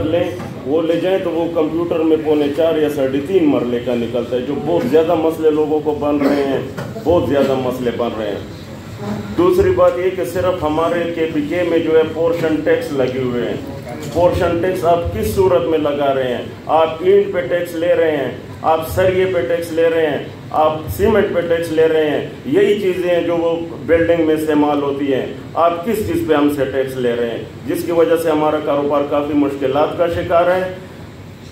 لیں وہ لے جائیں تو وہ کمپیوٹر میں 4.25 یا 3.5 مرلے کا نکلتا ہے، جو بہت زیادہ مسئلے لوگوں کو بن رہے ہیں، بہت زیادہ مسئلے بن رہے ہیں۔ دوسری بات یہ کہ صرف ہمارے KPK میں جو ہے پورشن ٹیکس لگے ہوئے ہیں۔ پورشن ٹیکس آپ کس صورت میں لگا رہے ہیں؟ آپ اینٹ پہ ٹیکس لے رہے ہیں، آپ سریے پہ ٹیکس لے رہے ہیں، آپ سیمنٹ پہ ٹیکس لے رہے ہیں، یہی چیزیں ہیں جو وہ بلڈنگ میں استعمال ہوتی ہیں۔ آپ کس چیز پہ ہم سے ٹیکس لے رہے ہیں، جس کی وجہ سے ہمارا کاروبار کافی مشکلات کا شکار ہے۔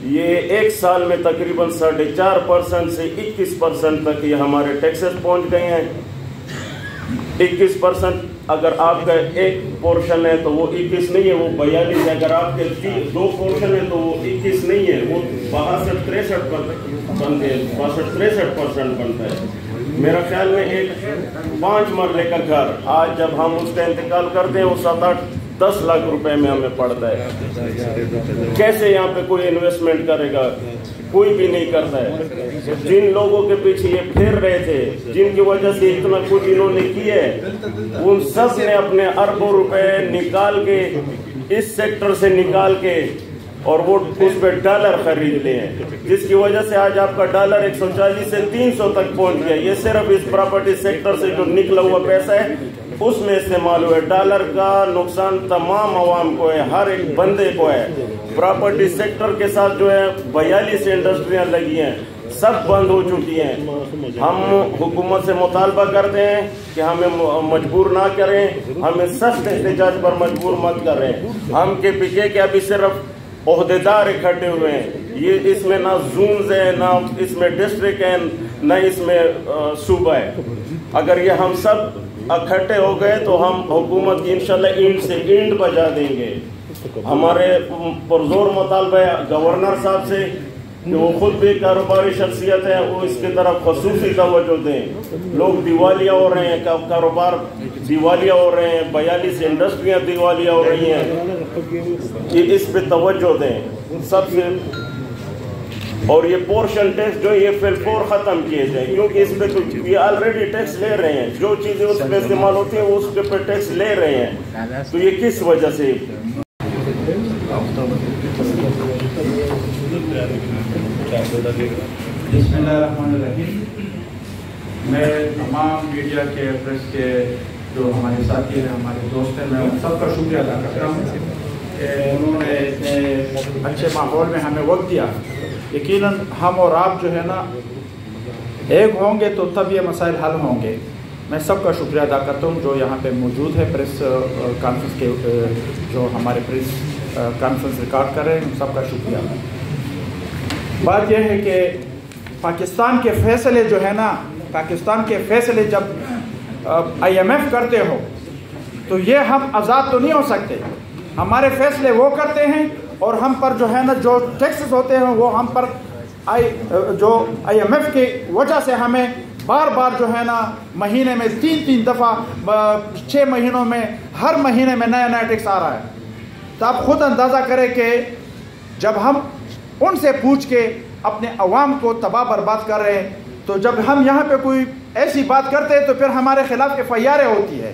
یہ ایک سال میں تقریباً 4.5% سے 21% تک یہ ہمارے ٹیکسز پہنچ گئے ہیں۔ 21% اگر آپ کا ایک پورشن ہے تو وہ 21 نہیں ہے، وہ 42 ہے۔ اگر آپ کے 2 پورشن ہے تو وہ 21 نہیں ہے، وہ 62-63% بنتا ہے۔ میرا خیال میں ایک 5 مرلے کا گھر آج جب ہم اس کا انتقال کرتے ہیں وہ 7-8-10 لاکھ روپے میں ہمیں پڑتا ہے۔ کیسے یہاں پہ کوئی انویسٹمنٹ کرے گا؟ کوئی بھی نہیں کرتا ہے۔ جن لوگوں کے پیچھے یہ پھیر رہے تھے، جن کی وجہ سے اتنا کچھ انہوں نے کیا ہے، ان سب نے اپنے اربوں روپے نکال کے اس سیکٹر سے نکال کے اور وہ اس پہ ڈالر خرید لے ہیں، جس کی وجہ سے آج آپ کا ڈالر 140 سے 300 تک پہنچ گیا۔ یہ صرف اس پراپرٹی سیکٹر سے جو نکلا ہوا پیسہ ہے اس میں استعمال ہوئے۔ ڈالر کا نقصان تمام عوام کو ہے، ہر ایک بندے کو ہے۔ پراپرٹی سیکٹر کے ساتھ جو ہے 42 انڈسٹریاں لگی ہیں، سب بند ہو چکی ہیں۔ ہم حکومت سے مطالبہ کرتے ہیں کہ ہمیں مجبور نہ کریں، ہمیں سخت احتجاج پر مجبور مت کریں۔ ہم KPK کے ابھی صرف عہدیدار اکٹھے ہوئے ہیں، یہ اس میں نہ زونز ہے، نہ اس میں ڈسٹرکٹ ہے، نہ اس میں صوبہ ہے۔ اگر یہ ہم سب اکٹھے ہو گئے تو ہم حکومت کی انشاءاللہ اینٹ سے اینٹ بجا دیں گے۔ ہمارے پرزور مطالبہ ہے گورنر صاحب سے کہ وہ خود بھی کاروباری شخصیت ہے، وہ اس کی طرف خصوصی توجہ دیں۔ لوگ دیوالیہ ہو رہے ہیں، کاروبار دیوالیہ ہو رہے ہیں، 42 انڈسٹریاں دیوالیہ ہو رہی ہیں، کہ اس پہ توجہ دیں سب سے۔ اور یہ پورشن ٹیکس جو یہ فی الفور ختم کیے جائیں، کیونکہ اس پہ تو یہ آلریڈی ٹیکس لے رہے ہیں، جو چیزیں اس پہ استعمال ہوتی ہیں وہ اس کے پہ ٹیکس لے رہے ہیں، تو یہ کس وجہ سے؟ بسم اللہ الرحمن الرحیم۔ میں تمام میڈیا کے، پریس کے جو ہمارے ساتھی ہیں، ہمارے دوست ہیں، میں ان سب کا شکریہ ادا کرتا ہوں کہ انہوں نے اتنے اچھے ماحول میں ہمیں وقت دیا۔ یقیناً ہم اور آپ جو ہے نا ایک ہوں گے تو تب یہ مسائل حل ہوں گے۔ میں سب کا شکریہ ادا کرتا ہوں جو یہاں پہ موجود ہے، پریس کانفرنس کے جو ہمارے پریس کانفرنس ریکارڈ کر رہے ہیں، ان سب کا شکریہ۔ بات یہ ہے کہ پاکستان کے فیصلے جو ہے نا، پاکستان کے فیصلے جب IMF کرتے ہو تو یہ ہم آزاد تو نہیں ہو سکتے۔ ہمارے فیصلے وہ کرتے ہیں اور ہم پر جو ہے نا جو ٹیکسز ہوتے ہیں وہ ہم پر جو IMF کی وجہ سے ہمیں بار بار جو ہے نا مہینے میں 3 دفعہ 6 مہینوں میں ہر مہینے میں نیا نیا ٹیکس آ رہا ہے۔ تو آپ خود اندازہ کریں کہ جب ہم ان سے پوچھ کے اپنے عوام کو تباہ برباد کر رہے ہیں، تو جب ہم یہاں پہ کوئی ایسی بات کرتے ہیں تو پھر ہمارے خلاف FIR ہوتی ہے۔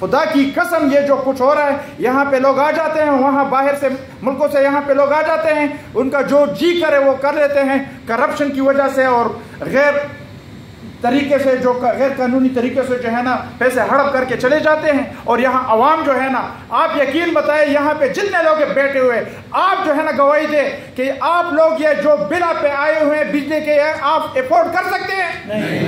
خدا کی قسم یہ جو کچھ ہو رہا ہے، یہاں پہ لوگ آ جاتے ہیں، وہاں باہر سے ملکوں سے یہاں پہ لوگ آ جاتے ہیں، ان کا جو جی کرے وہ کر لیتے ہیں کرپشن کی وجہ سے، اور غیر طریقے سے جو غیر قانونی طریقے سے جو ہے نا پیسے ہڑپ کر کے چلے جاتے ہیں۔ اور یہاں عوام جو ہے نا، آپ یقین بتائیں یہاں پہ جتنے لوگ بیٹھے ہوئے، آپ جو ہے نا گواہی دے کہ آپ لوگ یہ جو بل پہ آئے ہوئے ہیں بجلی کے، آپ افورڈ کر سکتے ہیں؟ نہیں۔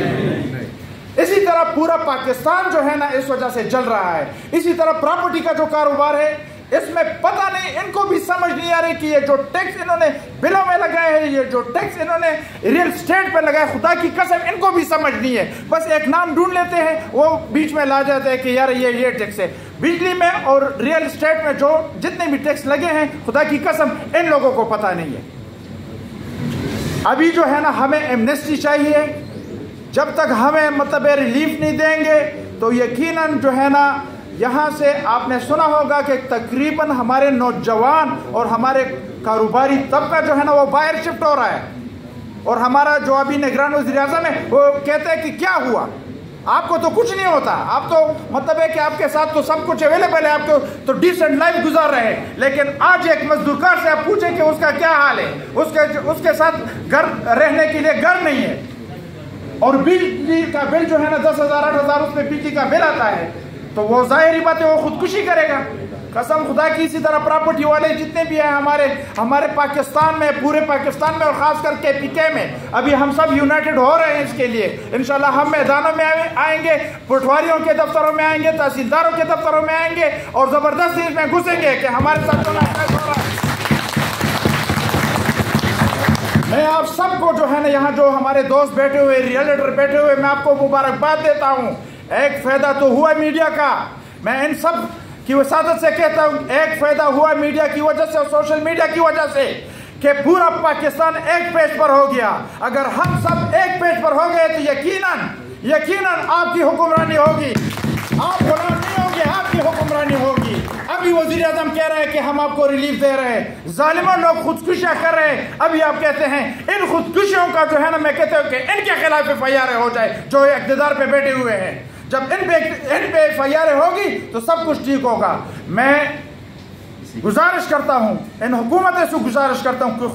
اسی طرح پورا پاکستان جو ہے نا اس وجہ سے جل رہا ہے۔ اسی طرح پراپرٹی کا جو کاروبار ہے، اس میں پتہ نہیں، ان کو بھی سمجھ نہیں آ رہی کہ یہ جو ٹیکس انہوں نے بلوں میں لگائے ہیں، یہ جو ٹیکس انہوں نے ریئل اسٹیٹ پہ لگائے، خدا کی قسم ان کو بھی سمجھ نہیں ہے۔ بس ایک نام ڈھونڈ لیتے ہیں، وہ بیچ میں لا جاتے ہیں کہ یار یہ ٹیکس ہے۔ بجلی میں اور ریئل اسٹیٹ میں جو جتنے بھی ٹیکس لگے ہیں، خدا کی قسم ان لوگوں کو پتہ نہیں ہے۔ ابھی جو ہے نا ہمیں ایمنسٹی چاہیے، جب تک ہمیں مطلب ریلیف نہیں دیں گے تو یقیناً جو ہے نا یہاں سے آپ نے سنا ہوگا کہ تقریباً ہمارے نوجوان اور ہمارے کاروباری طبقہ جو ہے نا وہ باہر شفٹ ہو رہا ہے، اور ہمارا جو ابھی نگران وزیر اعظم ہے وہ کہتے ہیں کہ کیا ہوا، آپ کو تو کچھ نہیں ہوتا, آپ تو مطلب ہے کہ آپ کے ساتھ تو سب کچھ اویلیبل ہے, آپ کو تو ڈیسنٹ لائف گزار رہے ہیں. لیکن آج ایک مزدور کار سے آپ پوچھیں کہ اس کا کیا حال ہے, اس کے ساتھ گھر رہنے کے لیے گھر نہیں ہے, اور بجلی کا بل جو ہے نا 10,000 8,000 اس میں بجلی کا بل آتا ہے, تو وہ ظاہری بات ہے وہ خودکشی کرے گا. قسم خدا کی اسی طرح پراپرٹی والے جتنے بھی ہیں ہمارے پاکستان میں, پورے پاکستان میں اور خاص کر کے پی کے میں, ابھی ہم سب یونائٹڈ ہو رہے ہیں اس کے لیے. انشاءاللہ ہم میدانوں میں آئیں گے, پٹواریوں کے دفتروں میں آئیں گے, تحصیلداروں کے دفتروں میں آئیں گے, اور زبردستی اس میں گھسیں گے کہ ہمارے ساتھ ہو رہا ہے. میں آپ سب کو جو ہے نا یہاں جو ہمارے دوست بیٹھے ہوئے, ریئلٹر بیٹھے ہوئے, میں آپ کو مبارکباد دیتا ہوں. ایک فائدہ تو ہوا میڈیا کا, میں ان سب کی وسادت سے کہتا ہوں, ایک فائدہ ہوا میڈیا کی وجہ سے اور سوشل میڈیا کی وجہ سے کہ پورا پاکستان ایک پیج پر ہو گیا. اگر ہم سب ایک پیج پر ہو گئے تو یقیناً آپ کی حکمرانی ہوگی, آپ غلام نہیں ہوں گے, آپ کی حکمرانی ہوگی. ابھی وزیر اعظم کہہ رہے ہیں کہ ہم آپ کو ریلیف دے رہے ہیں, ظالموں لوگ خودکشیاں کر رہے ہیں, ابھی آپ کہتے ہیں ان خودکشیوں کا جو ہے نا, میں کہتا ہوں کہ ان کے خلاف FIR ہو جائے جو اقتدار پہ بیٹھے ہوئے ہیں. جب ان پہ FIR ہوگی تو سب کچھ ٹھیک ہوگا. میں گزارش کرتا ہوں, ان حکومتیں سے گزارش کرتا ہوں کہ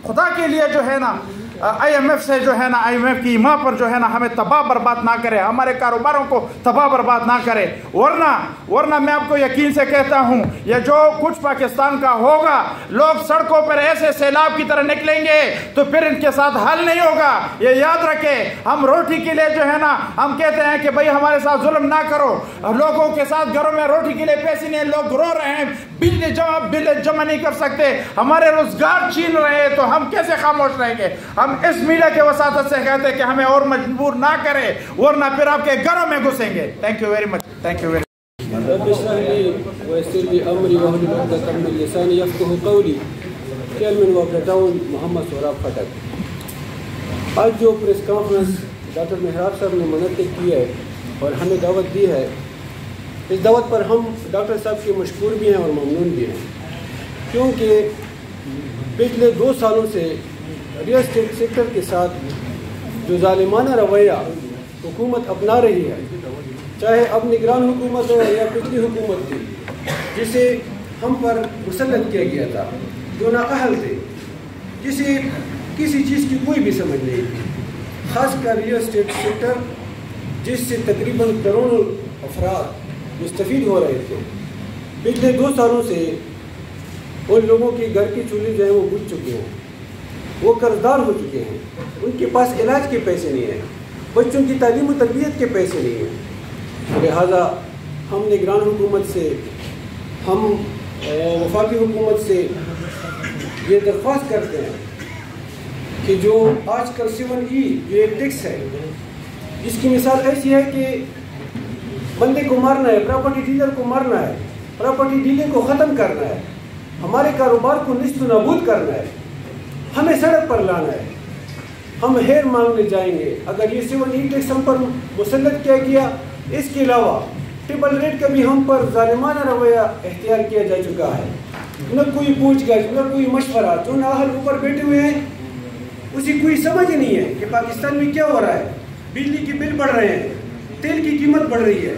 خدا کے لیے جو ہے نا IMF سے جو ہے نا, IMF کی ماں پر جو ہے نا ہمیں تباہ برباد نہ کرے, ہمارے کاروباروں کو تباہ برباد نہ کرے. ورنہ میں آپ کو یقین سے کہتا ہوں یہ جو کچھ پاکستان کا ہوگا, لوگ سڑکوں پر ایسے سیلاب کی طرح نکلیں گے تو پھر ان کے ساتھ حل نہیں ہوگا. یہ یاد رکھے, ہم روٹی کے لیے جو ہے نا ہم کہتے ہیں کہ بھائی ہمارے ساتھ ظلم نہ کرو, لوگوں کے ساتھ گھروں میں روٹی کے لیے پیسے نہیں, لوگ رو رہے ہیں, بل جمع نہیں کر سکتے, ہمارے روزگار چھین رہے ہیں, تو ہم کیسے خاموش رہیں گے؟ ہم اس میڈیا کے وساطت سے کہتے ہیں کہ ہمیں اور مجبور نہ کرے, ورنہ پھر آپ کے گھروں میں گھسیں گے. Thank you very much. Thank you very much. رب اشرح لي ويسر لي امري واحلل عقدة من لساني يفقهوا قولي. چیئرمین واٹر ٹاؤن محمد سہراب خٹک. آج جو پریس کانفرنس ڈاکٹر محراب صاحب نے منعقد کی ہے اور ہمیں دعوت دی ہے, اس دعوت پر ہم ڈاکٹر صاحب کے مشکور بھی ہیں اور ممنون بھی ہیں, کیونکہ پچھلے 2 سالوں سے ریئل اسٹیٹ سیکٹر کے ساتھ جو ظالمانہ رویہ حکومت اپنا رہی ہے, چاہے اب نگران حکومت ہو یا پچھلی حکومت تھی جسے ہم پر مسلط کیا گیا تھا, جو نااہل تھے, جسے کسی چیز کی کوئی بھی سمجھ نہیں تھی, خاص کر ریئل اسٹیٹ سیکٹر جس سے تقریباً کروڑوں افراد مستفید ہو رہے تھے. پچھلے 2 سالوں سے ان لوگوں کے گھر کی چولہے جو ہیں وہ بجھ چکے ہیں, وہ قرضدار ہو چکے ہیں, ان کے پاس علاج کے پیسے نہیں ہیں, بچوں کی تعلیم و تربیت کے پیسے نہیں ہیں. لہٰذا ہم نگران حکومت سے, ہم وفاقی حکومت سے یہ درخواست کرتے ہیں کہ جو آج کل 7E جو ایک ٹیکس ہے, جس کی مثال ایسی ہے کہ بندے کو مارنا ہے, پراپرٹی ڈیلر کو مارنا ہے, پراپرٹی ڈیلنگ کو ختم کرنا ہے, ہمارے کاروبار کو نیست و نابود کرنا ہے, ہمیں سڑک پر لانا ہے, ہم ہیر مانگنے جائیں گے. اگر یہ 7E ٹیکس ہم پر مسلط کیا گیا, اس کے علاوہ ٹرپل ریٹ کا بھی ہم پر ظالمانہ رویہ اختیار کیا جا چکا ہے. نہ کوئی پوچھ گچھ, نہ کوئی مشورہ, جو نااہل اوپر بیٹھے ہوئے ہیں اسی کوئی سمجھ نہیں ہے کہ پاکستان میں کیا ہو رہا ہے. بجلی کے بل بڑھ رہے ہیں, تیل کی قیمت بڑھ رہی ہے,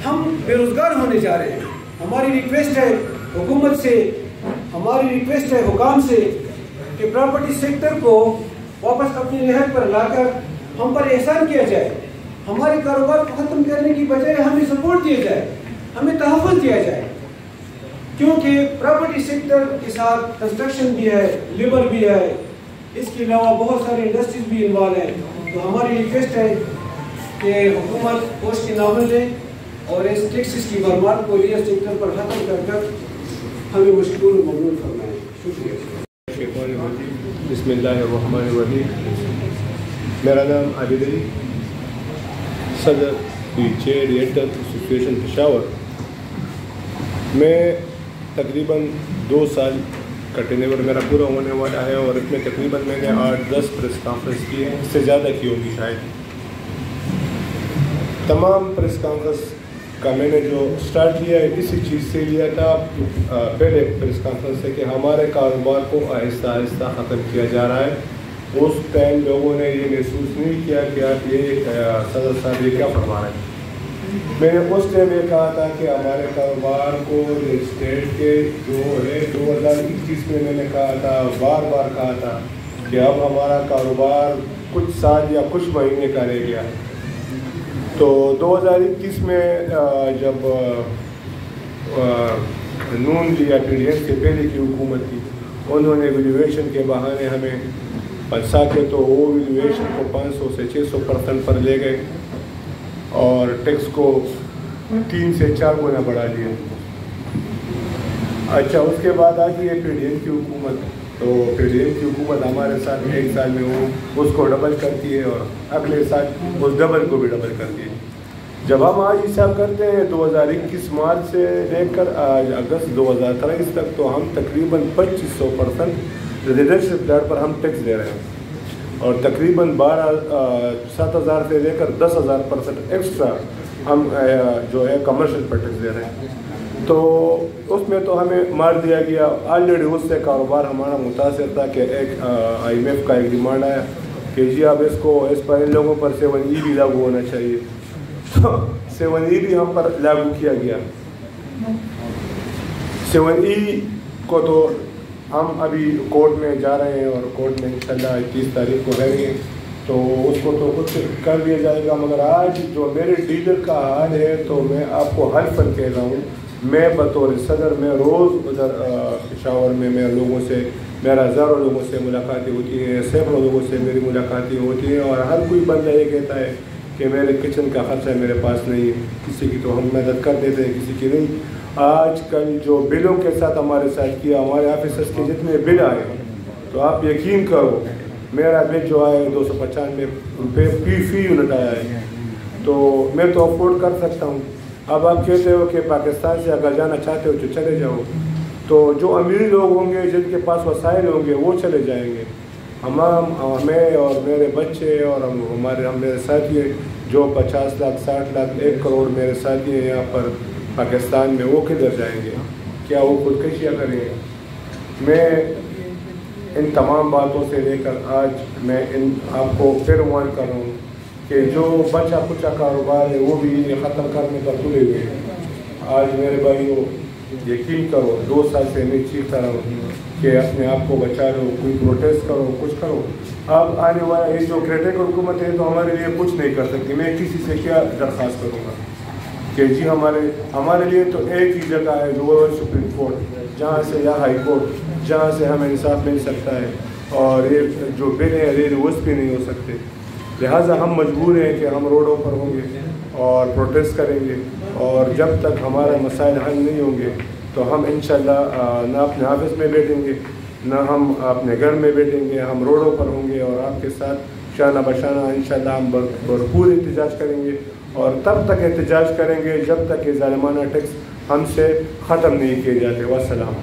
ہم بے روزگار ہونے جا رہے ہیں. ہماری ریکویسٹ ہے حکومت سے, ہماری ریکویسٹ ہے حکام سے کہ پراپرٹی سیکٹر کو واپس اپنی رہائش پر لا کر ہم پر احسان کیا جائے, ہمارے کاروبار کو ختم کرنے کی بجائے ہمیں سپورٹ دیا جائے, ہمیں تحفظ دیا جائے. کیونکہ پراپرٹی سیکٹر کے ساتھ کنسٹرکشن بھی ہے, لیبر بھی ہے, اس کے علاوہ بہت سارے انڈسٹریز بھی انوالو ہیں. تو ہماری ریکویسٹ ہے کہ حکومت ہوش کے نامل لے اور اس ٹیکسز کی برباد کو ریئل سیکٹر پر ختم کر ہمیں مشکور و ممنون فرمائیں. شکریہ. بسم اللہ الرحمن الرحیم. میرا نام عابد علی, صدر چیئر ریئلٹر ایسوسیشن پشاور. میں تقریباً 2 سال کا ٹینیور میرا پورا ہونے والا ہے, اور اس میں تقریباً میں نے 8-10 پریس کانفرنس کی ہے, اس سے زیادہ کی ہوگی شاید. تمام پریس کانفرنس کا میں نے جو سٹارٹ کیا ہے اسی چیز سے لیا تھا, پہلے پریس کانفرنس سے, کہ ہمارے کاروبار کو آہستہ آہستہ ختم کیا جا رہا ہے. اس ٹائم لوگوں نے یہ محسوس نہیں کیا کہ آپ یہ صدر صاحب یہ کیا فرما رہے ہیں۔ میں نے اس ٹائم یہ کہا تھا کہ ہمارے کاروبار کو اسٹیٹ کے جو ہے 2021 میں نے کہا تھا، بار بار کہا تھا کہ اب ہمارا کاروبار کچھ سال یا کچھ مہینے کا رہ گیا ہے۔ تو 2021 میں جب نون یا پی ڈی ایف سے پہلے کی حکومت تھی، انہوں نے ویلیویشن کے بہانے ہمیں پنسا کے تو وہ ویلیویشن کو 500 سے 600% پر لے گئے اور ٹیکس کو 3 سے 4 گنا بڑھا دیا۔ اچھا، اس کے بعد آتی ہے پی ڈی ایم کی حکومت، تو پی ڈی ایم کی حکومت ہمارے ساتھ ایک سال میں وہ اس کو ڈبل کرتی ہے اور اگلے سال اس ڈبل کو بھی ڈبل کرتی ہے۔ جب ہم آج حساب کرتے ہیں 2021 مارچ سے لے کر آج اگست 2023 تک، تو ہم تقریباً 2500% ریزیڈینشیل فلیٹ پر ہم ٹیکس دے رہے ہیں اور تقریباً 7,000 سے لے کر 10,000% ایکسٹرا ہم جو ہے کمرشل پر ٹیکس دے رہے ہیں۔ تو اس میں تو ہمیں مار دیا گیا، آلریڈی اس سے کاروبار ہمارا متاثر تھا کہ ایک IMF کا ایک ڈیمانڈ آیا کہ جی اب اس کو اس پر ان لوگوں پر 7E بھی لاگو ہونا چاہیے، تو 7E بھی ہم پر لاگو کیا گیا۔ 7E کو تو ہم ابھی کورٹ میں جا رہے ہیں اور کورٹ میں انشاءاللہ 30 تاریخ کو رہیں گے، تو اس کو تو کچھ کر دیا جائے گا۔ مگر آج جو میرے ڈیلر کا حال ہے تو میں آپ کو حلفاً کہہ رہا ہوں، میں بطور صدر میں روز ادھر پشاور میں لوگوں سے میرا ہزاروں لوگوں سے ملاقاتیں ہوتی ہیں، سینکڑوں لوگوں سے میری ملاقاتیں ہوتی ہیں اور ہر کوئی بندہ یہ کہتا ہے کہ میرے کچن کا خرچہ میرے پاس نہیں ہے، کسی کی تو ہم مدد کر دیتے ہیں، کسی کی نہیں۔ آج کل جو بلوں کے ساتھ ہمارے ساتھ کیا، ہمارے آفیسرس کے جتنے بل آئے تو آپ یقین کرو میرا بل جو آئے 295 روپے فی یونٹ آیا ہے، تو میں تو افورڈ کر سکتا ہوں۔ اب آپ کہتے ہو کہ پاکستان سے اگر جانا چاہتے ہو تو چلے جاؤ، تو جو امیری لوگ ہوں گے جن کے پاس وسائل ہوں گے وہ چلے جائیں گے۔ ہمیں اور میرے بچے اور میرے ساتھی جو 50 لاکھ 60 لاکھ 1 کروڑ میرے ساتھی ہیں یہاں پر پاکستان میں، وہ کدھر جائیں گے؟ کیا وہ خودکشیاں کریں گے؟ میں ان تمام باتوں سے لے کر آج میں آپ کو پھر وارن کر رہا ہوں کہ جو بچا کچا کاروبار ہے وہ بھی ختم کرنے پر تلے ہوئے ہیں۔ آج میرے بھائیوں یقین کرو 2 سال سے میں چیختا رہا ہوں کہ اپنے آپ کو بچا لو، کوئی پروٹیسٹ کرو، کچھ کرو۔ اب آنے والا یہ جو کریٹیکل حکومت ہے تو ہمارے لیے کچھ نہیں کر سکتی۔ میں کسی سے کیا درخواست کروں گا کہ جی ہمارے لیے تو ایک ہی جگہ ہے لوور سپریم کورٹ، جہاں سے یا ہائی کورٹ، جہاں سے ہمیں انصاف مل سکتا ہے، اور یہ جو بل ہے ریورس بھی نہیں ہو سکتے۔ لہٰذا ہم مجبور ہیں کہ ہم روڈوں پر ہوں گے اور پروٹیسٹ کریں گے، اور جب تک ہمارا مسائل حل نہیں ہوں گے تو ہم انشاءاللہ نہ اپنے آفس میں بیٹھیں گے، نہ ہم اپنے گھر میں بیٹھیں گے، ہم روڈوں پر ہوں گے اور آپ کے ساتھ شانہ بشانہ انشاءاللہ ہم بھرپور احتجاج کریں گے، اور تب تک احتجاج کریں گے جب تک یہ ظالمانہ ٹیکس ہم سے ختم نہیں کیے جاتے۔ والسلام۔